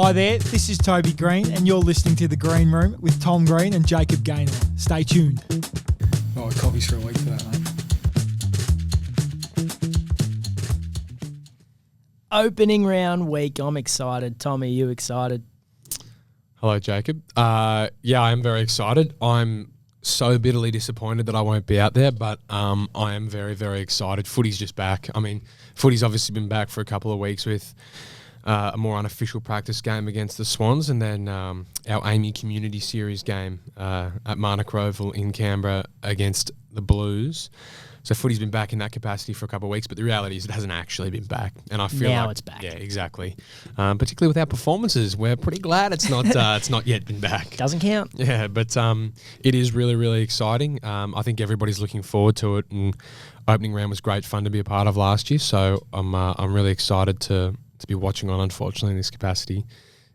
Hi there, this is Toby Green and you're listening to The Green Room with Tom Green and Jacob Gaynor. Stay tuned. Oh, coffee's for a week for that, mate. Opening round week. I'm excited. Tommy, are you excited? Hello, Jacob. Yeah, I am very excited. I'm so bitterly disappointed that I won't be out there, but I am very, very excited. Footy's just back. I mean, footy's obviously been back for a couple of weeks with a more unofficial practice game against the Swans, and then our Amy Community Series game at Marnock Roval in Canberra against the Blues. So footy's been back in that capacity for a couple of weeks, but the reality is it hasn't actually been back. And I feel now like it's back. Yeah, exactly. Particularly with our performances, we're pretty glad it's not yet been back. Doesn't count. Yeah, but it is really, really exciting. I think everybody's looking forward to it, and opening round was great fun to be a part of last year. So I'm really excited to be watching on, unfortunately, in this capacity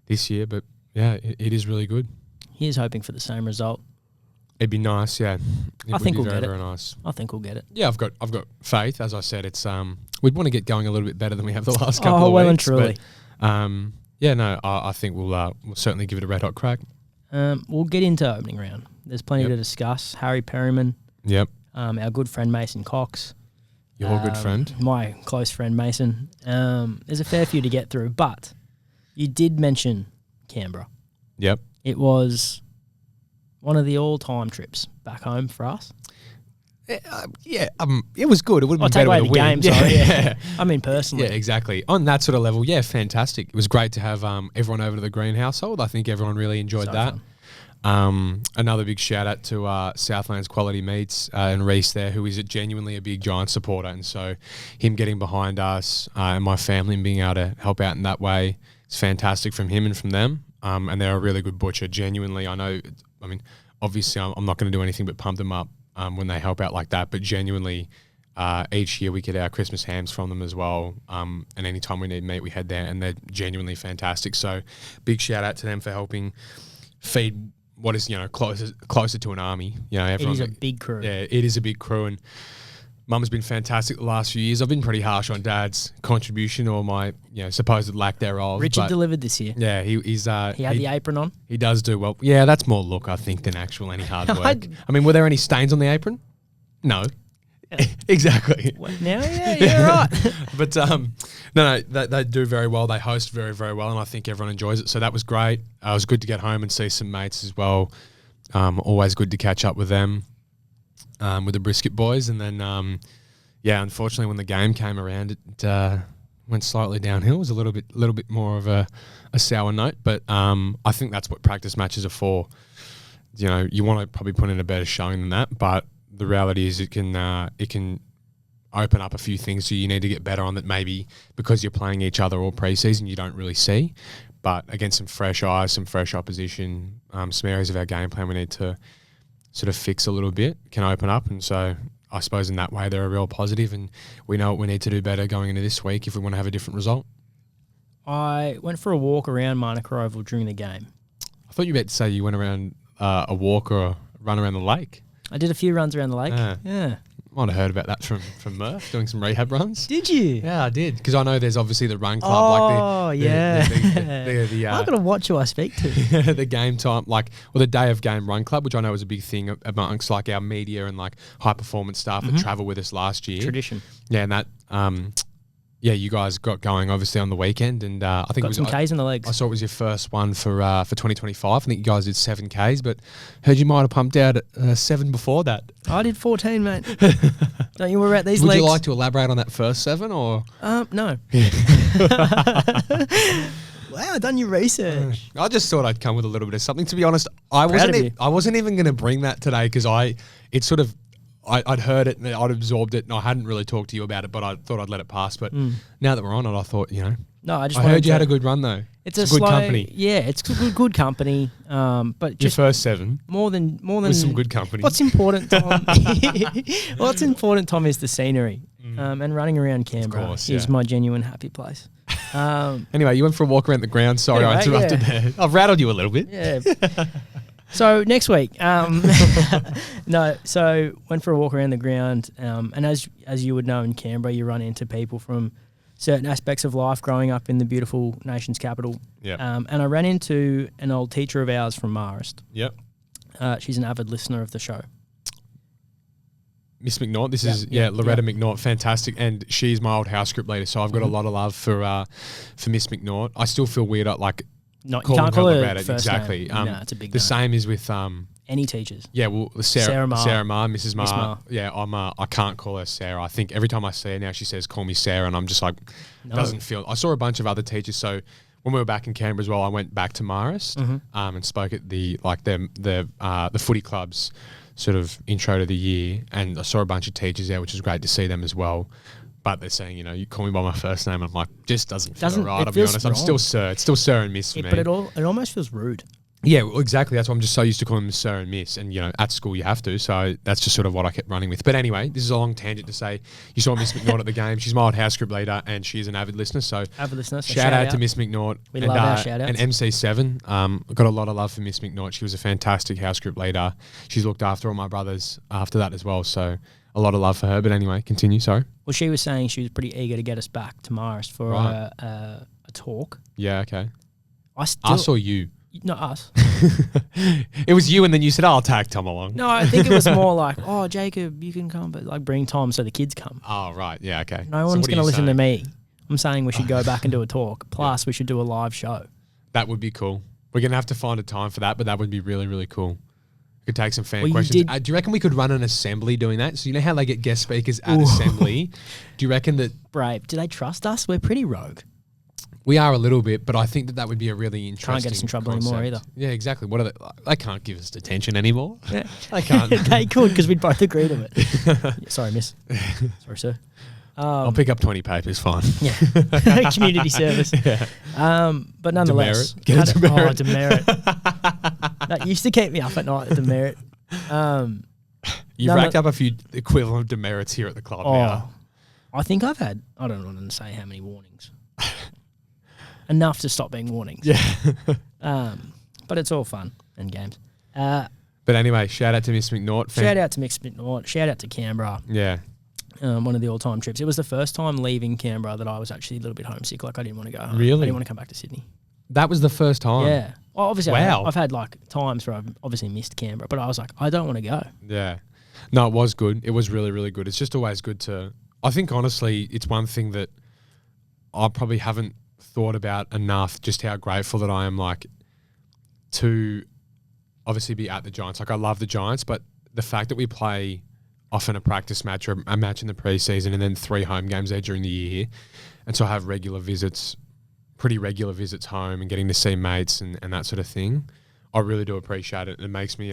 this year. But yeah, it is really good. Here's hoping for the same result. It'd be nice, yeah. I think we'll very, get it. very nice. I think we'll get it. Yeah, I've got faith. As I said, it's we'd want to get going a little bit better than we have the last couple of weeks. Oh, well and truly. But, yeah, no, I think we'll certainly give it a red hot crack. We'll get into opening round. There's plenty to discuss. Harry Perryman. Yep. Our good friend Mason Cox. Your good friend. My close friend Mason. There's a fair few to get through, but you did mention Canberra. Yep. It was one of the all-time trips back home for us. Yeah, it was good. It would have been take better away with the a win. game, sorry. Yeah. I mean, personally. Yeah, exactly. On that sort of level, yeah, fantastic. It was great to have everyone over to the Green household. I think everyone really enjoyed that. Another big shout out to Southland's Quality Meats and Reese there, who is genuinely a big Giants supporter, and so him getting behind us and my family and being able to help out in that way is fantastic from him and from them. And they're a really good butcher. Genuinely, I know. I mean, obviously, I'm not going to do anything but pump them up when they help out like that. But genuinely, each year we get our Christmas hams from them as well. And anytime we need meat, we head there, and they're genuinely fantastic. So, big shout out to them for helping feed what is closer to an army. It is a big crew. Yeah, it is a big crew, and Mum's been fantastic the last few years. I've been pretty harsh on Dad's contribution or my supposed lack thereof. Richard delivered this year. Yeah, he's he had the apron on. He does do well. Yeah, that's more look, I think, than actual any hard work. I mean, were there any stains on the apron? No. Exactly. Now, yeah, right. But no, they do very well. They host very, very well, and I think everyone enjoys it. So that was great. It was good to get home and see some mates as well. Always good to catch up with them, with the Brisket boys. And then, unfortunately, when the game came around, it went slightly downhill. It was a little bit more of a sour note. But I think that's what practice matches are for. You want to probably put in a better showing than that, but the reality is it can open up a few things so you need to get better on that, maybe because you're playing each other all pre-season you don't really see. But against some fresh eyes, some fresh opposition, some areas of our game plan we need to sort of fix a little bit can open up. And so I suppose in that way they're a real positive, and we know what we need to do better going into this week if we want to have a different result. I went for a walk around Marnock Roval during the game. I thought you were about to say you went around a walk or a run around the lake. I did a few runs around the lake. Yeah. Might have heard about that from Murph, doing some rehab runs. Did you? Yeah, I did. Because I know there's obviously the run club. Yeah. I've got to watch who I speak to. The game time, the day of game run club, which I know is a big thing amongst our media and high performance staff that travel with us last year. Tradition. Yeah, and that, you guys got going obviously on the weekend, and I think got it was some Ks in the legs. I saw it was your first one for 2025. I think you guys did 7 Ks, but heard you might have pumped out 7 before that. I did 14, mate. Don't you worry about these legs. Would you like to elaborate on that first 7 or? No. Wow, done your research. I just thought I'd come with a little bit of something. To be honest, I wasn't even going to bring that today because I'd heard it and I'd absorbed it and I hadn't really talked to you about it, but I thought I'd let it pass. But now that we're on it, I thought, No, I heard you had a good run though. It's a good slow, company. Yeah, it's good company. But your just first 7 more than with some good company. What's important, Tom? What's important, Tom, is the scenery. And running around Canberra is my genuine happy place. Anyway, you went for a walk around the ground. Sorry, I interrupted there. I've rattled you a little bit. Yeah. So next week, went for a walk around the ground, and as you would know in Canberra, you run into people from certain aspects of life growing up in the beautiful nation's capital. Yep. And I ran into an old teacher of ours from Marist. Yep. She's an avid listener of the show. Miss McNaught, this is Loretta McNaught, fantastic, and she's my old house group leader, so I've got a lot of love for Miss McNaught. I still feel weird at you calling can't call her her Loretta. first Exactly. name. No, it's a big the no. same is with any teachers. Yeah, well, Sarah Ma. Mrs. Ma. Miss Ma. Yeah, I can't call her Sarah. I think every time I see her now, she says, "Call me Sarah," and I'm just like, doesn't feel. I saw a bunch of other teachers, so when we were back in Canberra as well, I went back to Marist and spoke at the footy club's sort of intro to the year, and I saw a bunch of teachers there, which was great to see them as well. But they're saying, you call me by my first name, and I'm like, just doesn't feel right. I'll be honest. I'm still Sir. It's still Sir and Miss for me. But it almost feels rude. Yeah, well, exactly. That's why I'm just so used to calling them Sir and Miss. And, at school you have to. So that's just sort of what I kept running with. But anyway, this is a long tangent to say you saw Miss McNaught at the game. She's my old house group leader and she's an avid listener. So shout out to Miss McNaught. We love our shout outs. And MC7. I've got a lot of love for Miss McNaught. She was a fantastic house group leader. She's looked after all my brothers after that as well. So a lot of love for her. But anyway, continue. Sorry. Well, she was saying she was pretty eager to get us back to Marist for a talk. Yeah, okay. I saw you. Not us. It was you, and then you said, I'll tag Tom along. No, I think it was more like, oh, Jacob, you can come, but bring Tom so the kids come. Oh, right. Yeah, okay. No one's going to listen to me. I'm saying we should go back and do a talk. Plus, we should do a live show. That would be cool. We're going to have to find a time for that, but that would be really, really cool. We could take some fan questions. Do you reckon we could run an assembly doing that? So you know how they get guest speakers at assembly? Do you reckon that... Brave. Do they trust us? We're pretty rogue. We are a little bit, but I think that would be a really interesting Can't get us in trouble concept. anymore either. Yeah, exactly. What are they can't give us detention anymore. Yeah. They can't. They could because we'd both agree to it. Sorry, miss. Sorry, sir. I'll pick up 20 papers, fine. Yeah. Community service. Yeah. But nonetheless. Demerit. Get a demerit. Oh, demerit. That used to keep me up at night, demerit. You've racked up a few equivalent demerits here at the club now. I think I've had, I don't want to say how many warnings. Enough to stop being warnings. Yeah. But it's all fun and games. But anyway, shout out to Miss McNaught. Shout out to Miss McNaught. Shout out to Canberra. Yeah. One of the all-time trips. It was the first time leaving Canberra that I was actually a little bit homesick. Like I didn't want to go home. Really? I didn't want to come back to Sydney. That was the first time? Yeah. Well, obviously, wow. I've had times where I've obviously missed Canberra, but I was like, I don't want to go. Yeah. No, it was good. It was really, really good. It's just always good to... I think, honestly, it's one thing that I probably haven't thought about enough, just how grateful that I am, to obviously be at the Giants. I love the Giants, but the fact that we play often a practice match or a match in the preseason and then 3 home games there during the year, and so I have pretty regular visits home and getting to see mates and that sort of thing, I really do appreciate it. It makes me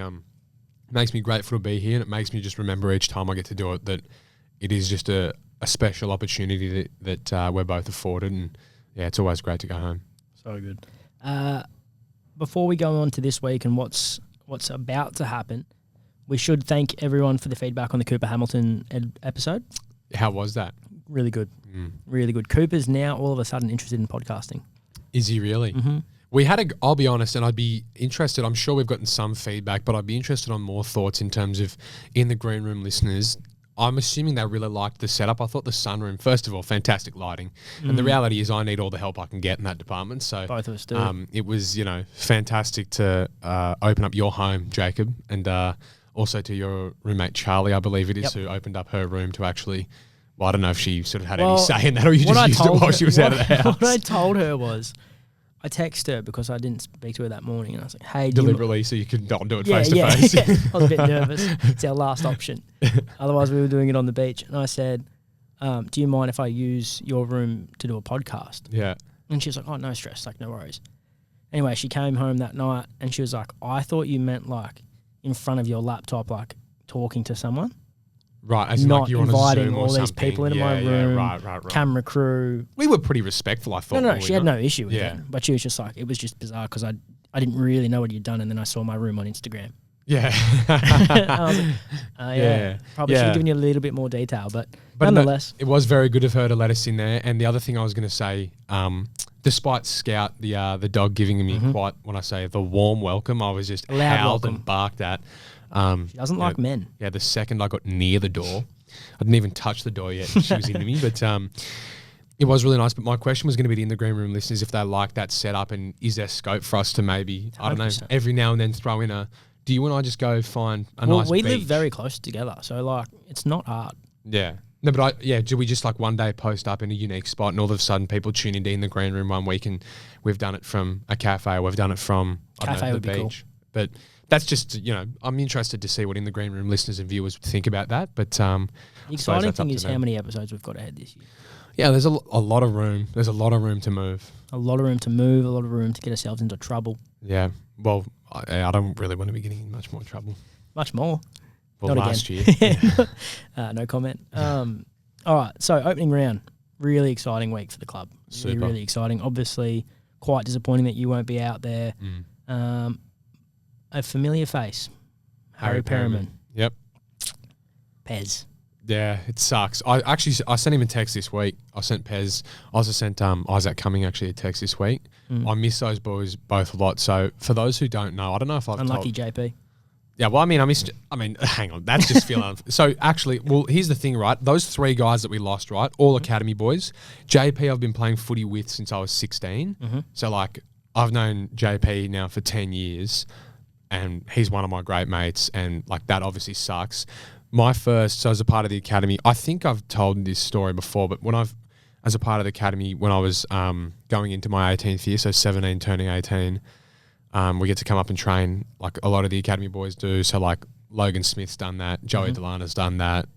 grateful to be here, and it makes me just remember each time I get to do it that it is just a special opportunity that we're both afforded, and yeah, it's always great to go home. So good. Before we go on to this week and what's about to happen, we should thank everyone for the feedback on the Cooper Hamilton episode. How was that? Really good. Really good. Cooper's now all of a sudden interested in podcasting. Is he really? Mm-hmm. I'll be honest, and I'd be interested, I'm sure we've gotten some feedback, but I'd be interested on more thoughts in terms of in the green room listeners. I'm assuming they really liked the setup. I thought the sunroom, first of all, fantastic lighting. And the reality is I need all the help I can get in that department. So both of us do. It was, fantastic to open up your home, Jacob, and also to your roommate, Charlie, I believe it is, who opened up her room to actually, well, I don't know if she sort of had any say in that or you just used it while she was out of the house. What I told her was, I texted her because I didn't speak to her that morning, and I was like, hey, deliberately so you could not do it face to face. Yeah. I was a bit nervous. It's our last option. Otherwise, we were doing it on the beach. And I said, do you mind if I use your room to do a podcast? Yeah. And she was like, oh, no stress, no worries. Anyway, she came home that night and she was like, I thought you meant in front of your laptop, talking to someone. Right, as not you're inviting on a Zoom all or these something. people into my room, right. camera crew. We were pretty respectful, I thought. No, she had no issue with it. But she was just like, it was just bizarre because I didn't really know what you'd done, and then I saw my room on Instagram. Yeah. I was like, probably should have given you a little bit more detail, but nonetheless. No, it was very good of her to let us in there. And the other thing I was going to say, despite Scout, the dog giving me quite, when I say the warm welcome, I was just howled and barked at. She doesn't like men. Yeah, the second I got near the door, I didn't even touch the door yet. She was into me. But It was really nice, but my question was going to be to in the green room listeners if they like that setup and is there scope for us to maybe, I don't know, 100%. every now and then throw in a, do you and I just go find a Well, nice we beach? live very close together, so like it's not hard. Yeah. No, but do we just like one day post up in a unique spot and all of a sudden people tune into in the green room one week and we've done it from a cafe or we've done it from Cafe the would be cool. beach. But that's just, I'm interested to see what in the green room listeners and viewers would think about that. But The exciting that's up thing to is them. how many episodes we've got ahead this year. yeah, there's a lot of room. There's a lot of room to move. A lot of room to move, a lot of room to get ourselves into trouble. Yeah. Well, I don't really want to be getting in much more trouble. Much more. Well, Not last again. year. No comment. All right, so opening round. Really exciting week for the club. Really, Super. really exciting. Obviously, quite disappointing that you won't be out there. A familiar face. Harry Perryman. Yep. Pez. Yeah, it sucks. I sent him a text this week. I sent Pez. I also sent Isaac Cumming actually a text this week. I miss those boys both a lot. So for those who don't know, I don't know if I've Unlucky told. JP. Yeah, well, hang on. That's just feeling. So actually, well, here's the thing, right? Those three guys that we lost, right? All academy boys. JP, I've been playing footy with since I was 16. So like, I've known JP now for 10 years, and he's one of my great mates. And like that obviously sucks. So as a part of the academy, I think I've told this story before, but as a part of the academy, when I was going into my 18th year, so 17 turning 18. We get to come up and train like a lot of the academy boys do. So like Logan Smith's done that, Joey Delana's done that,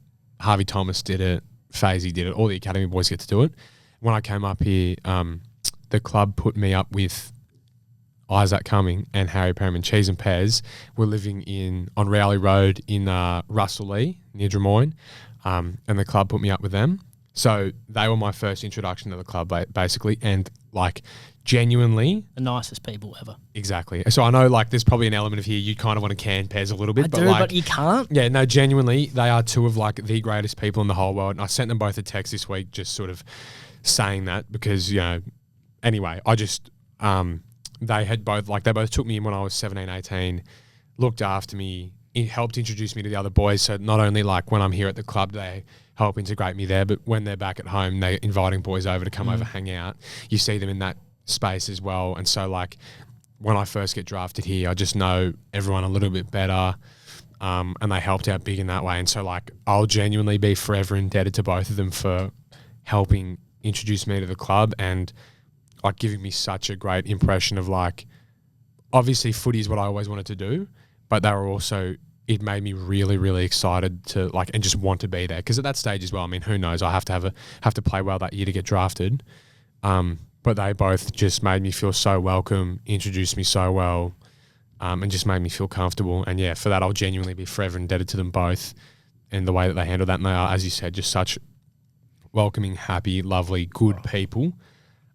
Harvey Thomas did it, Fazy did it. All the academy boys get to do it. When I came up here, the club put me up with Isaac Cumming and Harry Perryman. Cheese and Pez were living on Rowley Road in Russell Lee near Drummoyne, and the club put me up with them. So they were my first introduction to the club, basically, and like genuinely The nicest people ever. exactly. So I know like there's probably an element of here you kind of want to can Pez a little bit, I but do, like but you can't. yeah, no, genuinely they are two of like the greatest people in the whole world. And I sent them both a text this week, just sort of saying that because anyway, I just they both took me in when I was 17, 18, looked after me, helped introduce me to the other boys. So not only like when I'm here at the club, they help integrate me there, but when they're back at home, they're inviting boys over to come over, hang out. You see them in that space as well. And so like when I first get drafted here, I just know everyone a little bit better. And they helped out big in that way. And so like I'll genuinely be forever indebted to both of them for helping introduce me to the club and like giving me such a great impression of like, obviously footy is what I always wanted to do, but they were also, it made me really, really excited to like, and just want to be there. Cause at that stage as well, I mean, who knows? I have to play well that year to get drafted. But they both just made me feel so welcome, introduced me so well, and just made me feel comfortable. And yeah, for that, I'll genuinely be forever indebted to them both and the way that they handle that. And they are, as you said, just such welcoming, happy, lovely, good people.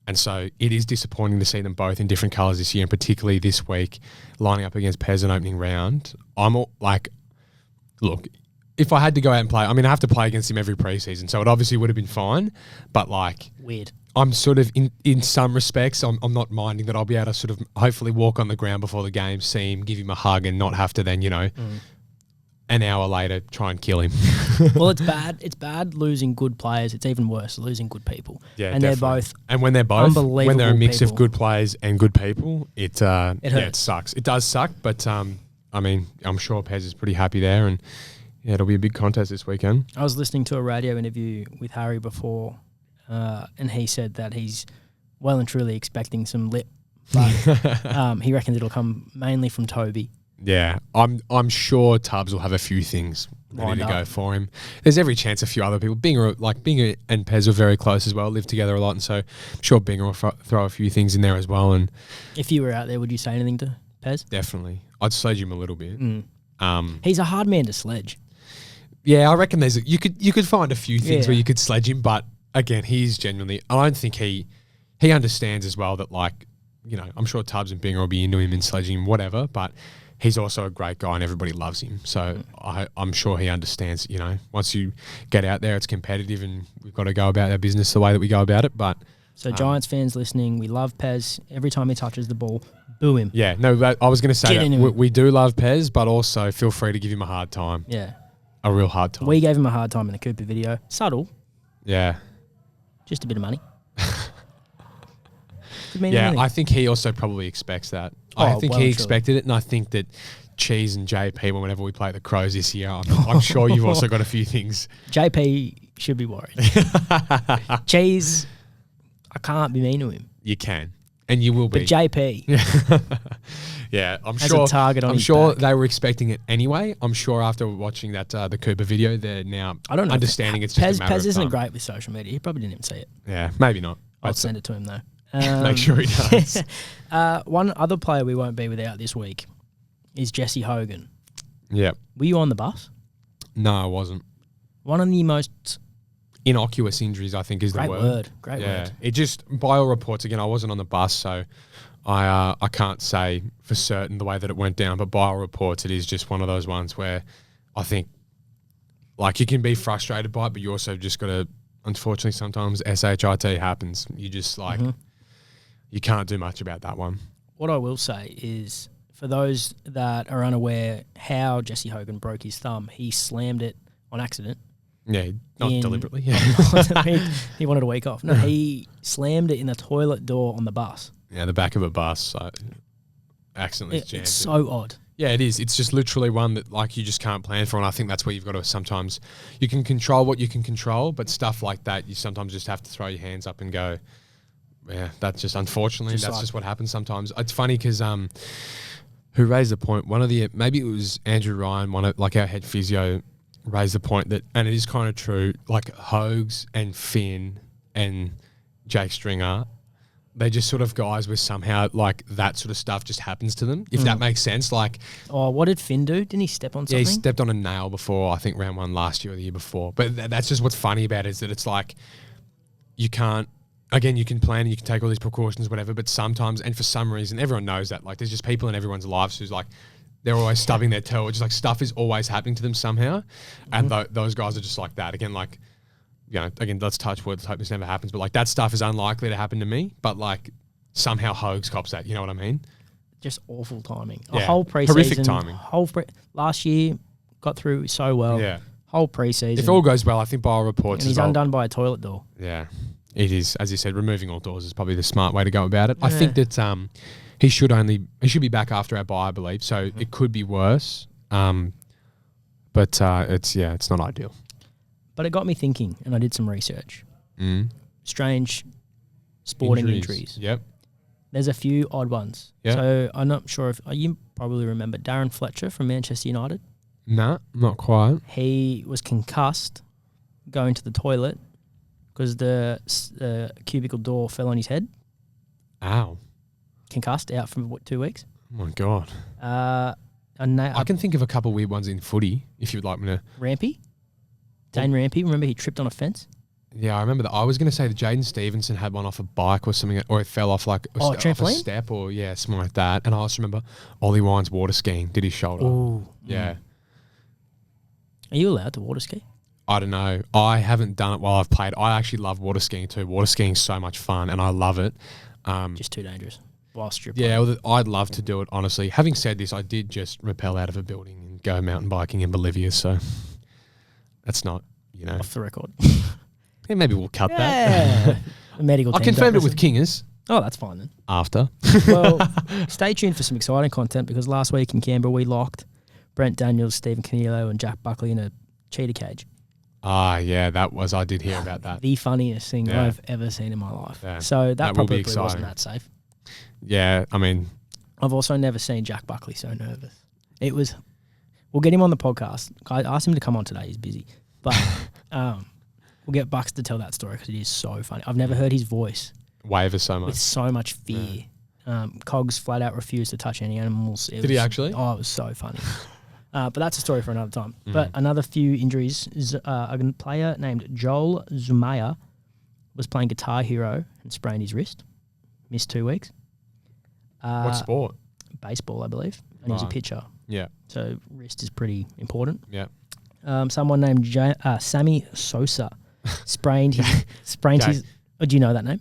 And so it is disappointing to see them both in different colours this year, and particularly this week, lining up against Pez in opening round. I'm all, like, look, if I had to go out and play, I mean, I have to play against him every preseason, so it obviously would have been fine. But like, Weird. I'm sort of in some respects, I'm not minding that I'll be able to sort of hopefully walk on the ground before the game, see him, give him a hug, and not have to then, an hour later try and kill him. Well, it's bad. It's bad losing good players. It's even worse losing good people. Yeah, and definitely. they're both. And when they're both, when they're a mix people. of good players and good people, it hurts. it sucks. It does suck, but I mean, I'm sure Pez is pretty happy there, and yeah, it'll be a big contest this weekend. I was listening to a radio interview with Harry before, and he said that he's well and truly expecting some lip, but he reckons it'll come mainly from Toby. Yeah, I'm sure Tubbs will have a few things ready to go for him. There's every chance a few other people. Binger and Pez were very close as well, lived together a lot, and so I'm sure Binger will throw a few things in there as well. And if you were out there, would you say anything to Pez? Definitely, I'd sledge him a little bit. He's a hard man to sledge. Yeah, I reckon you could find a few things where you could sledge him, but again, he's genuinely. I don't think he understands as well that like I'm sure Tubbs and Binger will be into him and sledging him, whatever, but. He's also a great guy and everybody loves him. So I'm sure he understands, once you get out there, it's competitive and we've got to go about our business the way that we go about it. But So Giants fans listening, we love Pez. Every time he touches the ball, boo him. Yeah, no, I was going to say Get in that him. we do love Pez, but also feel free to give him a hard time. Yeah. A real hard time. We gave him a hard time in the Cooper video. Subtle, Yeah. just a bit of money. Could mean Yeah, anything. I think he also probably expects that. Oh, I think well he and truly. expected it, and I think that Cheese and JP, whenever we play the Crows this year, I'm sure you've also got a few things. JP should be worried. Cheese, I can't be mean to him. You can, and you will But be. JP, Yeah, I'm Has sure. a target on I'm his sure back. they were expecting it anyway. I'm sure after watching that the Cooper video, they're now I don't know. understanding it's just a matter Pez of isn't time. great with social media. He probably didn't even see it. Yeah, maybe not. I'll But send it to him though. make sure he does. One other player we won't be without this week is Jesse Hogan. Yeah. Were you on the bus? No, I wasn't. One of the most Innocuous injuries, I think, is great the word. word. Great Yeah, word. it just, by all reports, again, I wasn't on the bus, so I can't say for certain the way that it went down, but by all reports, it is just one of those ones where I think, like, you can be frustrated by it, but you also just got to, unfortunately, sometimes SHIT happens. You just, like, you can't do much about that one. What I will say is, for those that are unaware how Jesse Hogan broke his thumb, he slammed it on accident. Yeah, not In- deliberately. Yeah. He wanted a week off. No, he slammed it in the toilet door on the bus. Yeah, the back of a bus. So accidentally jammed It's it. so odd. Yeah, it is. It's just literally one that, like, you just can't plan for, and I think that's where you've got to sometimes, you can control what you can control, but stuff like that, you sometimes just have to throw your hands up and go, yeah, that's just, unfortunately, Just that's like- just what happens sometimes. It's funny because who raised the point? One of the, maybe it was Andrew Ryan, one of, like, our head physio, raised the point that, and it is kind of true, like Hogs and Finn and Jake Stringer, they're just sort of guys where somehow, like, that sort of stuff just happens to them, if that makes sense. Like, Oh, what did Finn do? Didn't he step on yeah, something? he stepped on a nail before, I think round one last year or the year before. But that's just what's funny about it, is that it's like, you can't, again, you can plan and you can take all these precautions, whatever, but sometimes, and for some reason, everyone knows that, like, there's just people in everyone's lives who's like, they're always stubbing their toe, or just like stuff is always happening to them somehow. And those guys are just like that. Again, like, you know, again, let's touch wood, let's hope this never happens, but like, that stuff is unlikely to happen to me, but like, somehow Hogs cops that, you know what I mean? Just awful timing. Yeah. A whole preseason. Horrific timing. Last year, got through so well. Yeah. Whole preseason. If all goes well, I think by all reports and he's as well, undone by a toilet door. yeah, it is. As you said, removing all doors is probably the smart way to go about it. I Yeah. think that he should be back after our bye, I believe. So it could be worse. But it's not ideal. But it got me thinking, and I did some research. Strange sporting injuries. Yep. There's a few odd ones. Yeah. So I'm not sure if you probably remember Darren Fletcher from Manchester United. Nah, not quite. He was concussed going to the toilet because the cubicle door fell on his head. Ow. Concussed, out for 2 weeks. Oh my God. I I can think of a couple weird ones in footy, if you'd like me to. Rampy. Dane Rampy, remember he tripped on a fence? Yeah, I remember that. I was going to say that Jaden Stevenson had one off a bike or something, or it fell off like off a trampoline? step, or something like that. And I also remember Ollie Wines water skiing, did his shoulder. Oh. Yeah. Are you allowed to water ski? I don't know. I haven't done it while I've played. I actually love water skiing too. Water skiing is so much fun, and I love it. Just too dangerous. Whilst you're Yeah, well, I'd love to do it, honestly. Having said this, I did just rappel out of a building and go mountain biking in Bolivia, so that's not, off the record. Yeah, maybe we'll cut that. Yeah. The medical I team confirmed it don't with Kingers Oh, that's fine then. after. Well, stay tuned for some exciting content because last week in Canberra we locked Brent Daniels, Stephen Canelo and Jack Buckley in a cheetah cage. Yeah, I did hear about that. The funniest thing Yeah. I've ever seen in my life. Yeah. So that That will be probably wasn't exciting. that safe. Yeah, I mean, I've also never seen Jack Buckley so nervous. It was. We'll get him on the podcast. I asked him to come on today. He's busy, but we'll get Bucks to tell that story because it is so funny. I've never heard his voice waver so with much. so much fear. Cogs flat out refused to touch any animals. Did he actually? Oh, it was so funny. But that's a story for another time. But another few injuries is a player named Joel Zumaya was playing Guitar Hero and sprained his wrist. Missed 2 weeks. What sport? Baseball, I believe. And he was a Right. pitcher. Yeah, So wrist is pretty important. yeah. Someone named Sammy Sosa sprained his. Jay. Oh, do you know that name?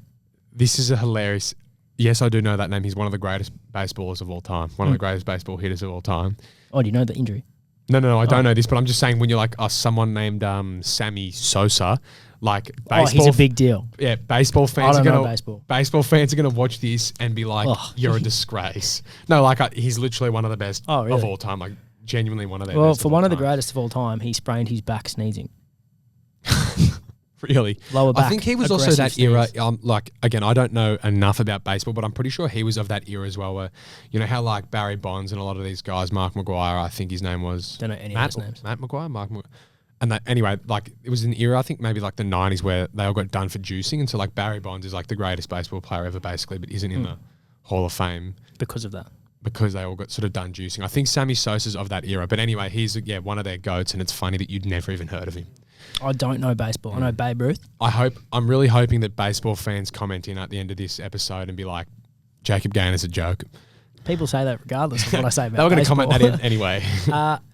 This is a hilarious. Yes, I do know that name. He's one of the greatest baseballers of all time. One of the greatest baseball hitters of all time. Oh, do you know the injury? No, I don't know this, but I'm just saying when you're like, someone named Sammy Sosa, Like Oh, baseball, he's a big deal. yeah. Baseball I fans are don't know gonna baseball. baseball fans are gonna watch this and be like, Ugh. "You're a disgrace." No, like he's literally one of the best Oh, really? of all time. Like genuinely one of their Well, best. for of one all of the time. greatest of all time, he sprained his back sneezing. Really? Lower back. I think he was also aggressive that era. sneeze. Like again, I don't know enough about baseball, but I'm pretty sure he was of that era as well. Where you know how like Barry Bonds and a lot of these guys, Mark Maguire, I think his name was. Don't know any Matt, of those names. Matt Maguire, and that anyway, like it was an era. I think maybe like the '90s where they all got done for juicing, and so like Barry Bonds is like the greatest baseball player ever, basically, but isn't in the Hall of Fame Because of that. because they all got sort of done juicing. I think Sammy Sosa's of that era, but anyway, he's one of their goats, and it's funny that you'd never even heard of him. I don't know baseball. I know Babe Ruth. I'm really hoping that baseball fans comment in at the end of this episode and be like, Jacob Gaynor's a joke. People say that regardless of what I say about They were going to baseball. comment that in anyway.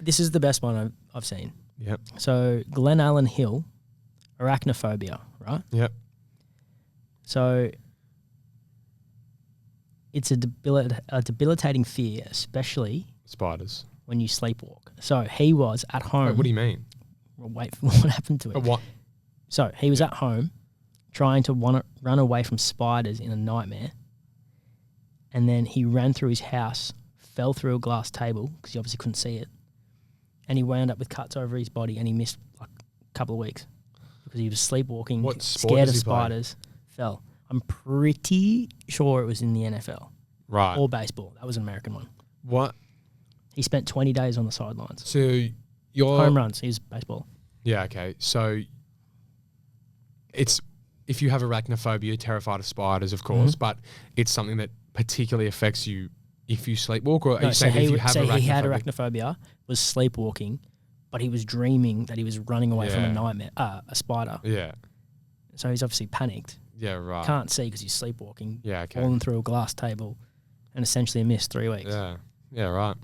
This is the best one I've seen. Yep. So Glen Allen Hill, arachnophobia, right? Yep. So it's a debilitating fear, especially Spiders. when you sleepwalk. So he was at home. Wait, what do you mean? Well, wait for what happened to it. But what? So he was at home trying to run away from spiders in a nightmare. And then he ran through his house, fell through a glass table because he obviously couldn't see it. And he wound up with cuts over his body and he missed like a couple of weeks because he was sleepwalking, What sport scared does of he play? spiders, fell. I'm pretty sure it was in the NFL Right. or baseball. That was an American one. What? He spent 20 days on the sidelines. So you're... Home runs. He was baseball. Yeah, okay. So it's... If you have arachnophobia, you're terrified of spiders, of course, but it's something that particularly affects you if you sleepwalk, or are No, you so saying if you have he had arachnophobia? arachnophobia, was sleepwalking, but he was dreaming that he was running away from Yeah. a nightmare, a spider. Yeah. So he's obviously panicked. Yeah, right. Can't see because he's sleepwalking. Yeah, okay. Falling through a glass table, and essentially missed 3 weeks. Yeah. Yeah, right.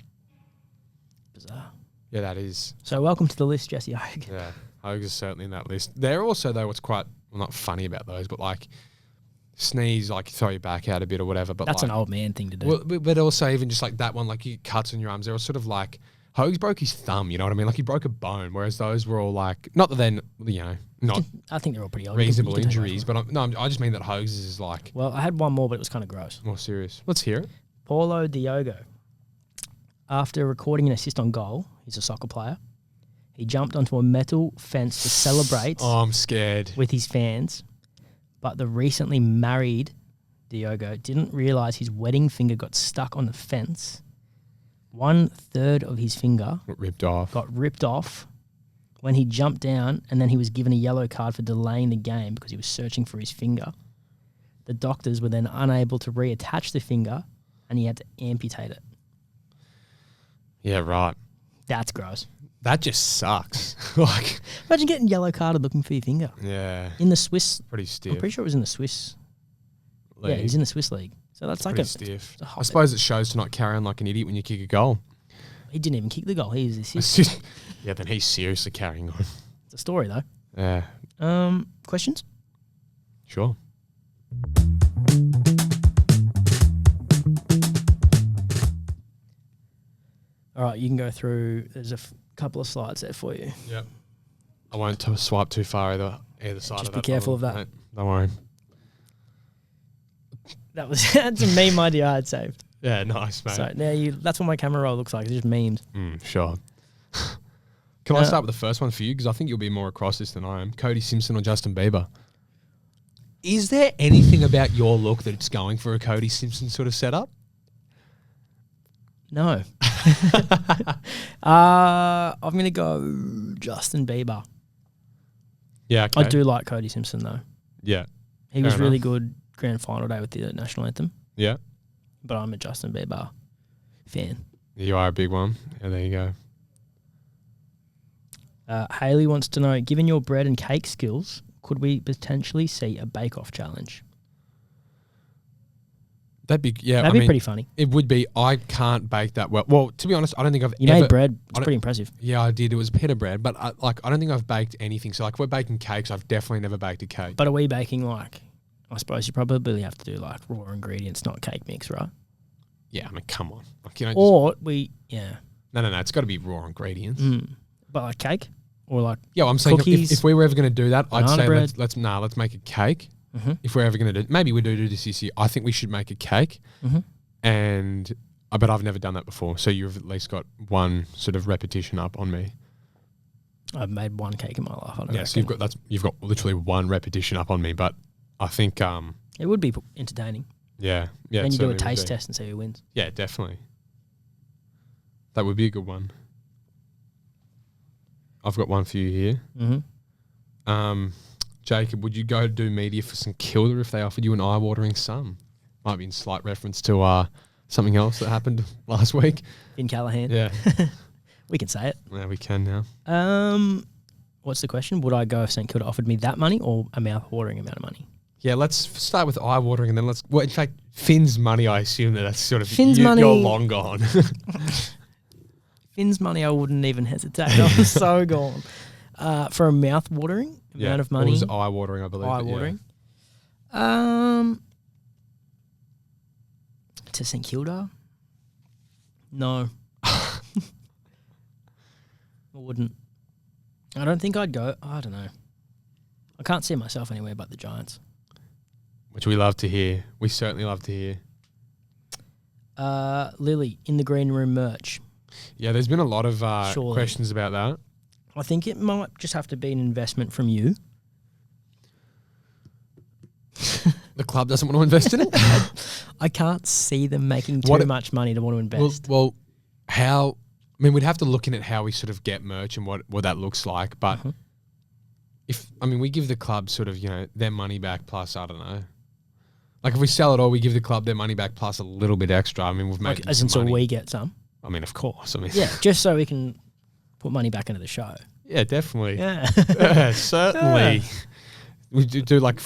Bizarre. Yeah, that is. So welcome to the list, Jesse Hogue. Yeah. Hogue is certainly in that list. They're also, though, what's quite, well, not funny about those, but like sneeze, like throw your back out a bit or whatever. But That's like, an old man thing to do. Well, but also even just like that one, like you get cuts on your arms, they were sort of like, Hogue's broke his thumb, you know what I mean? Like he broke a bone, whereas those were all like, not that they're, you know, not I think they're all pretty old. reasonable You can take injuries, those. but I just mean that Hogue's is like Well, I had one more, but it was kind of gross. more serious. Let's hear it. Paulo Diogo. After recording an assist on goal, he's a soccer player. He jumped onto a metal fence to celebrate Oh, I'm scared. with his fans, but the recently married Diogo didn't realise his wedding finger got stuck on the fence. 1/3 of his finger Got ripped off. got ripped off when he jumped down, and then he was given a yellow card for delaying the game because he was searching for his finger. The doctors were then unable to reattach the finger, and he had to amputate it. Yeah, right. That's gross. That just sucks. Like, Imagine getting yellow carded looking for your finger. yeah, In the Swiss, pretty I'm stiff. pretty sure it was in the Swiss. Yeah, League. he's in the Swiss league. So that's like Pretty a stiff. it's a hot I suppose it shows to not carry on like an idiot when you kick a goal. He didn't even kick the goal. He was assist. Yeah, then he's seriously carrying on. It's a story though. Yeah, Questions? sure. All right, you can go through. There's a couple of slides there for you. Yep. I won't swipe too far either side Just of be that. careful of that. Mate, don't worry. That was that's a meme idea I had saved. Yeah, nice, mate. So now that's what my camera roll looks like. It's just memes. Sure. Can I start with the first one for you? Because I think you'll be more across this than I am. Cody Simpson or Justin Bieber? Is there anything about your look that it's going for a Cody Simpson sort of setup? No. I'm gonna go Justin Bieber. Yeah, okay. I do like Cody Simpson though. Yeah. He Fair was really enough. good grand final day with the national anthem. Yeah. But I'm a Justin Bieber fan. You are a big one. Yeah, there you go. Haley wants to know, given your bread and cake skills, could we potentially see a bake-off challenge? That'd be, yeah. That'd be pretty funny. It would be. I can't bake that well. Well, to be honest, I don't think I've You ever. made bread. It's don't- pretty impressive. Yeah, I did. It was pita bread, but I don't think I've baked anything. So like, if we're baking cakes, I've definitely never baked a cake. But are we baking like, I suppose you probably have to do like raw ingredients, not cake mix, right? Yeah, I mean, come on. Like, you know, Or we, yeah. no. It's got to be raw ingredients. But like cake or like Yeah, well, I'm saying cookies, if we were ever going to do that, I'd banana say bread. let's make a cake. Mhm. If we're ever going to do, maybe we do this year. I think we should make a cake, Mhm. and but I've never done that before. So you've at least got one sort of repetition up on me. I've made one cake in my life. I don't Yeah, so you've got literally one repetition up on me. But I think it would be entertaining. yeah. Then it you do a certainly would taste be. test and see who wins. Yeah, definitely. That would be a good one. I've got one for you here. Mm-hmm. Jacob, would you go do media for St Kilda if they offered you an eye-watering sum? Might be in slight reference to something else that happened last week. Finn Callahan. Yeah. We can say it. Yeah, we can now. What's the question? Would I go if St Kilda offered me that money or a mouth-watering amount of money? Yeah, let's start with eye-watering and then well, in fact, Finn's money, I assume that's sort of... Finn's money- You're long gone. Finn's money, I wouldn't even hesitate. I was so gone. For a mouth-watering amount of money. It was eye-watering, I believe. Eye-watering. To St Kilda? No. I wouldn't. I don't think I'd go. I don't know. I can't see myself anywhere but the Giants. Which we love to hear. We certainly love to hear. Lily, in the green room merch. Yeah, there's been a lot of Surely. questions about that. I think it might just have to be an investment from you. The club doesn't want to invest in it? I can't see them making too much money to want to invest. Well, how... I mean, we'd have to look in at how we sort of get merch and what that looks like. But we give the club sort of, their money back plus, I don't know. Like if we sell it all, we give the club their money back plus a little bit extra. I mean, we've made as in so we get some. I mean, of course. I mean, Yeah, just so we can put money back into the show. yeah, definitely. Yeah. Yeah, certainly. We do like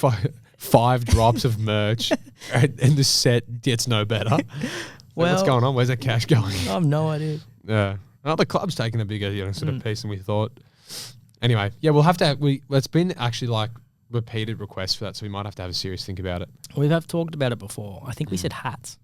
five drops of merch and the set gets no better. What's going on? Where's that cash going? I have no idea. Yeah. Oh, the club's taking a bigger, sort of piece than we thought. Anyway, yeah, we'll have to it's been actually like repeated requests for that, so we might have to have a serious think about it. We have talked about it before. I think we said hats.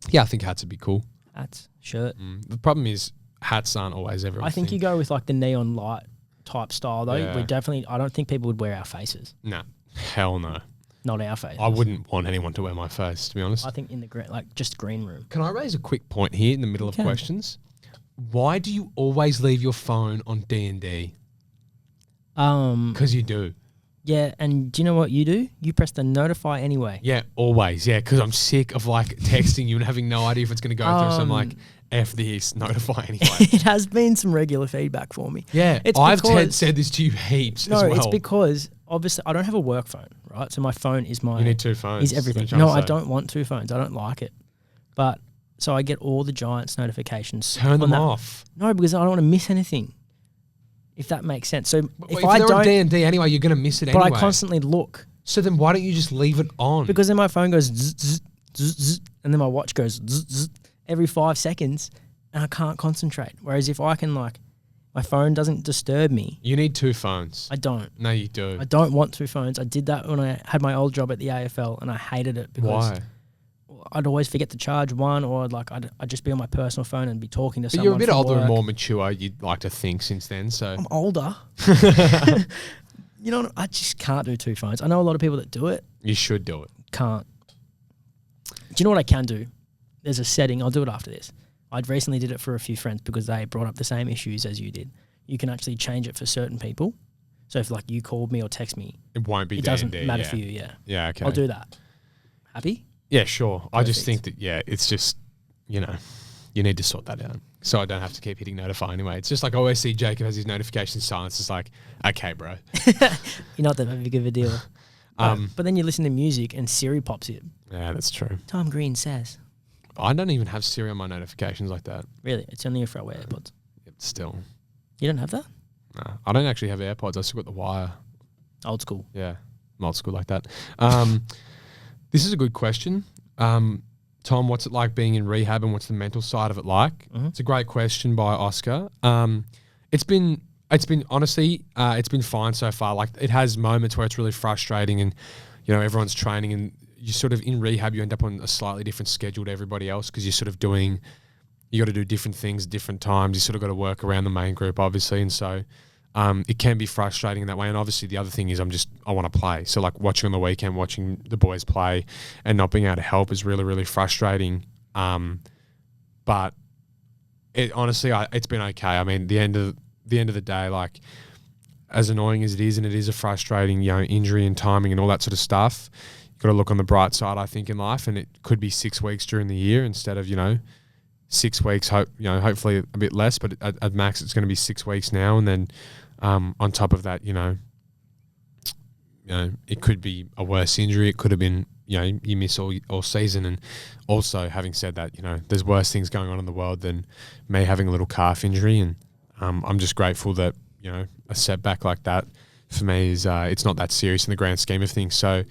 Yeah, I think hats would be cool. Hats, shirt. The problem is hats aren't always everything. I think you go with like the neon light type style though. Yeah. I don't think people would wear our faces. No. Hell no. Not our faces. I wouldn't want anyone to wear my face, to be honest. I think in the just green room. Can I raise a quick point here in the middle of questions? Why do you always leave your phone on D&D? Because you do. Yeah, and do you know what you do? You press the notify anyway. Yeah, always. Yeah, because I'm sick of like texting you and having no idea if it's going to go through. So I'm like, F this, notify anyway. It has been some regular feedback for me. Yeah, I've said this to you heaps as well. No, it's because obviously I don't have a work phone, right? So my phone is my... You need two phones. Is everything. No, I don't want two phones. I don't like it. But so I get all the Giants notifications. Turn them off. No, because I don't want to miss anything. If that makes sense. So if I don't... If they're on D&D anyway, you're going to miss it anyway. But I constantly look. So then why don't you just leave it on? Because then my phone goes zzz, zzz, zzz, zzz, and then my watch goes zzz, zzz, every 5 seconds and I can't concentrate. Whereas if I can my phone doesn't disturb me. You need two phones. I don't. No, you do. I don't want two phones. I did that when I had my old job at the AFL and I hated it because... Why? I'd always forget to charge one, or I'd just be on my personal phone and be talking to someone. But you're a bit older work. and more mature, you'd like to think, since then. So I'm older. I just can't do two phones. I know a lot of people that do it. You should do it. Can't. Do you know what I can do? There's a setting. I'll do it after this. I'd recently did it for a few friends because they brought up the same issues as you did. You can actually change it for certain people. So if you called me or text me, it won't be. It doesn't matter for you. Yeah. Yeah. Okay. I'll do that. Happy? Yeah, sure. Perfect. I just think that, it's just, you need to sort that out. So I don't have to keep hitting notify anyway. It's just like I always see Jacob has his notifications silenced. It's like, okay, bro. You're not that big of a deal. But then you listen to music and Siri pops in. Yeah, that's true. Tom Green says. I don't even have Siri on my notifications like that. Really? It's only if I wear AirPods. Still. You don't have that? No, I don't actually have AirPods. I still got the wire. Old school. Yeah, I'm old school like that. This is a good question. Tom, what's it like being in rehab and what's the mental side of it like? Mm-hmm. It's a great question by Oscar. It's been honestly, it's been fine so far. Like it has moments where it's really frustrating and, everyone's training and you sort of in rehab, you end up on a slightly different schedule to everybody else because you're sort of you got to do different things at different times. You sort of got to work around the main group, obviously. And so it can be frustrating in that way. And obviously the other thing is I want to play. So like watching on the weekend, watching the boys play and not being able to help is really, really frustrating. But it honestly, it's been okay. I mean, the end of the day, like as annoying as it is, and it is a frustrating, injury and timing and all that sort of stuff. You've got to look on the bright side, I think, in life, and it could be 6 weeks during the year instead of 6 weeks. Hopefully a bit less, but at max it's going to be 6 weeks now, and then on top of that, it could be a worse injury. It could have been you miss all season. And also, having said that, there's worse things going on in the world than me having a little calf injury, and I'm just grateful that a setback like that for me is it's not that serious in the grand scheme of things. So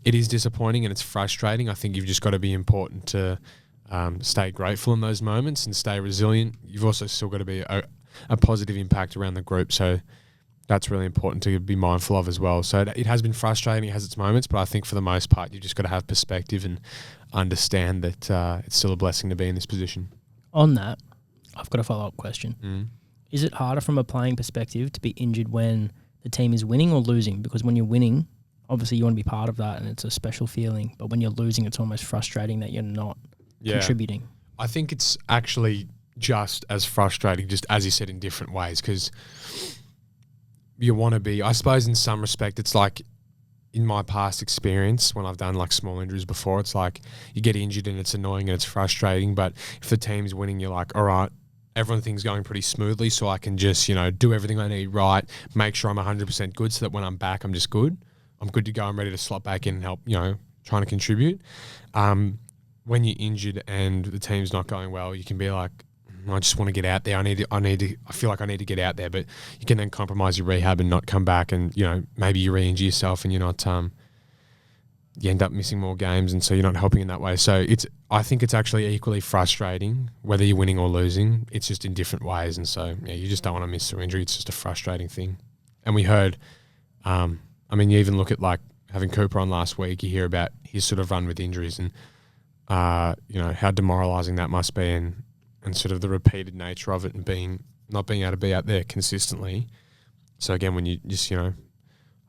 it is disappointing and it's frustrating. I think you've just got to be important to stay grateful in those moments and stay resilient. You've also still got to be a positive impact around the group. So that's really important to be mindful of as well. So it has been frustrating. It has its moments, but I think for the most part, you've just got to have perspective and understand that it's still a blessing to be in this position. On that, I've got a follow-up question. Is it harder from a playing perspective to be injured when the team is winning or losing? Because when you're winning, obviously you want to be part of that and it's a special feeling. But when you're losing, it's almost frustrating that you're not contributing. I think it's actually just as frustrating, just as you said, in different ways, because you want to be, I suppose in some respect, it's like in my past experience when I've done like small injuries before, it's like you get injured and it's annoying and it's frustrating. But if the team's winning, you're like, all right, everything's going pretty smoothly, so I can just, do everything I need right, make sure I'm 100% good so that when I'm back, I'm just good. I'm good to go. I'm ready to slot back in and help, trying to contribute. When you're injured and the team's not going well, you can be like, I just want to get out there. I feel like I need to get out there, but you can then compromise your rehab and not come back and, maybe you re-injure yourself and you're not, you end up missing more games, and so you're not helping in that way. So I think it's actually equally frustrating whether you're winning or losing. It's just in different ways, and so you just don't want to miss the injury. It's just a frustrating thing. And we heard, you even look at like having Cooper on last week. You hear about his sort of run with injuries and how demoralising that must be, and sort of the repeated nature of it, and not being able to be out there consistently. So again, when you just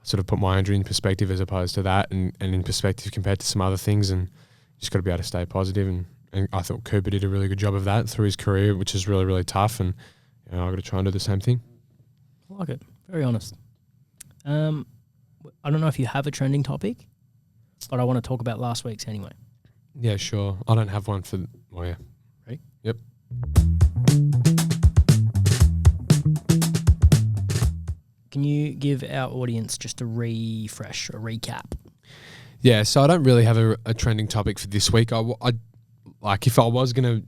sort of put my injury in perspective as opposed to that, and in perspective compared to some other things, and just got to be able to stay positive. And I thought Cooper did a really good job of that through his career, which is really, really tough. And I've got to try and do the same thing. I like it. Very honest. I don't know if you have a trending topic, but I want to talk about last week's anyway. Yeah, sure. I don't have one for... Oh, yeah. Ready? Yep. Can you give our audience just a refresh, a recap? Yeah, so I don't really have a trending topic for this week. I like, if I was going to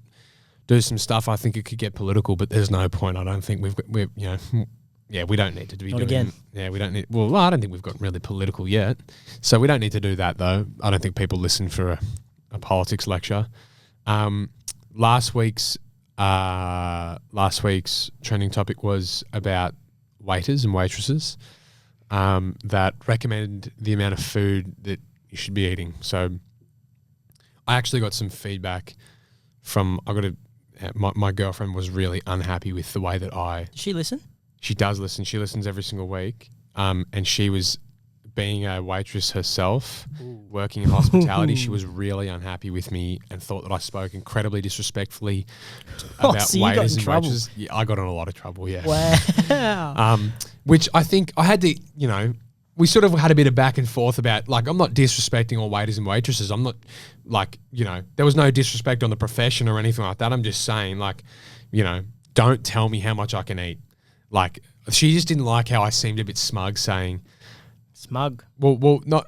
do some stuff, I think it could get political, but there's no point. I don't think we don't need to be Not doing... again. Yeah, we don't need... Well, I don't think we've got really political yet. So we don't need to do that, though. I don't think people listen for a politics lecture. Last week's trending topic was about waiters and waitresses that recommend the amount of food that you should be eating. So I actually got some feedback from... My girlfriend was really unhappy with the way that Does she listen? She does listen. She listens every single week. And she was, being a waitress herself, working in hospitality, she was really unhappy with me and thought that I spoke incredibly disrespectfully about so you got waiters in and trouble. waitresses. Yeah, I got in a lot of trouble, yeah. Wow. Which I think I had to, we sort of had a bit of back and forth about, like, I'm not disrespecting all waiters and waitresses. I'm not, like, there was no disrespect on the profession or anything like that. I'm just saying, like, don't tell me how much I can eat. Like, she just didn't like how I seemed a bit smug saying... Smug? Well, not...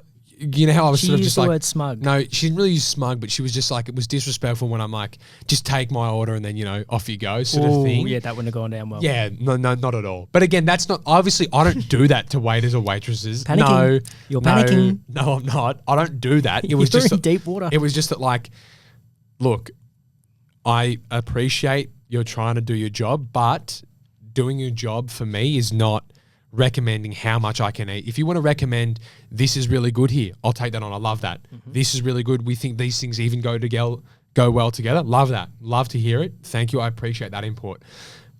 how I was She sort of used just the like... word smug. No, she didn't really use smug, but she was just like, it was disrespectful when I'm like, just take my order and then, off you go sort of thing. Yeah, that wouldn't have gone down well. Yeah, no, not at all. But again, that's not... Obviously, I don't do that to waiters or waitresses. Panicking. No. You're panicking. No, I'm not. I don't do that. It was You're just... in deep water. It was just that, like, look, I appreciate you're trying to do your job, but doing your job for me is not recommending how much I can eat. If you want to recommend, this is really good here, I'll take that on. I love that. Mm-hmm. This is really good. We think these things even go well together. Love that. Love to hear it. Thank you. I appreciate that input.